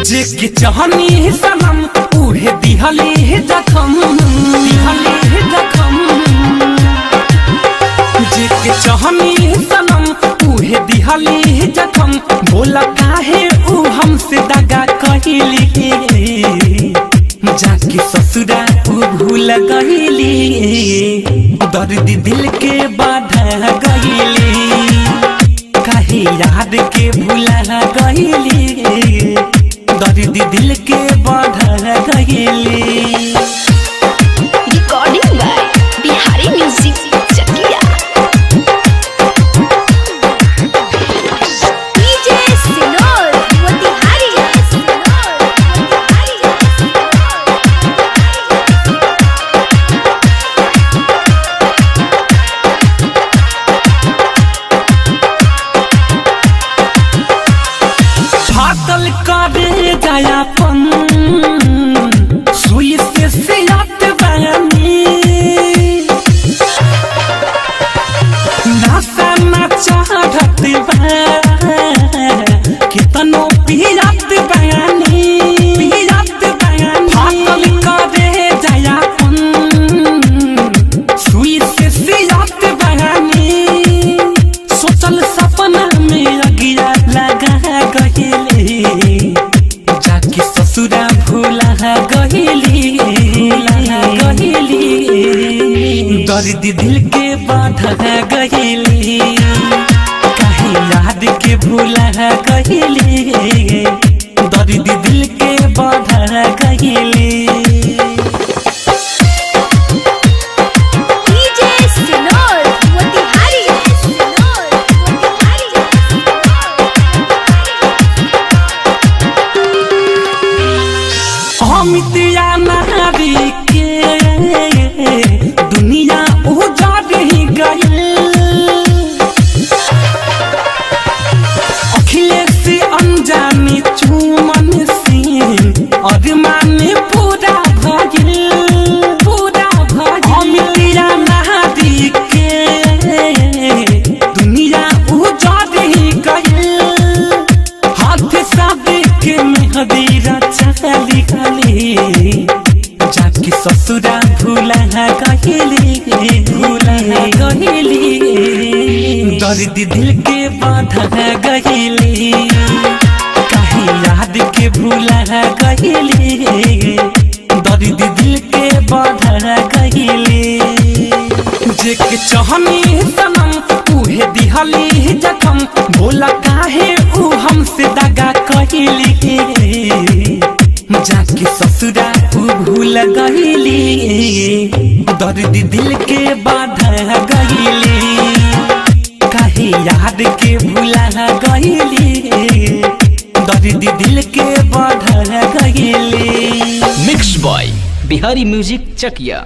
जे के चाहनी सनम उहे दिहले जखम जे के चाहनी सनम उहे दिहले जखम बोला काहे ऊ हमसे दगा कहिली जाके ससुरा ऊ भूल गईली दर्द दिल के बाधा गईली काहे याद के भूला गईली दर्द दिल के बाधा गईली। Recording by Bihari music Chakiya. DJ सिनोर मोतिहारी फाटल करे जायापन सुई से सियात बनी नासा ना चाहत बा कितनो पियात बनी फाटल करे जायापन सुई से सियात बनी सोचल सपना में अगिया लगा गईली जाके ससुरा भूला गईली दर्द दिल के बाधा गईली काहे याद के भूला गईली दर्द दिल के बाधा गईली। डीजे सिनोर मोतिहारी अमितिया नारी के दुनिया उजाड़ ही गई अखिलेश अनजानी चुमन सिंह अरमान पूरा भइल अमितिया नारी के दुनिया उजाड़ ही गई हाथ सादे के मेहदी चली जाके ससुरा भूला गईली दर्द दिल के बाधा गईली काहे याद के भूला गईली दर्द दिल के बाधा गईली जे के चाहनी सनम उहे दिहली जखम बोला काहे ऊ हमसे दगा कहिली जाके ससुरा ऊ भूल गईली दर्द दिल के बाधा गईली काहे याद के भूला गईली दर्द दिल के बाधा गईली। मिक्स बॉय बिहारी म्यूजिक चकिया।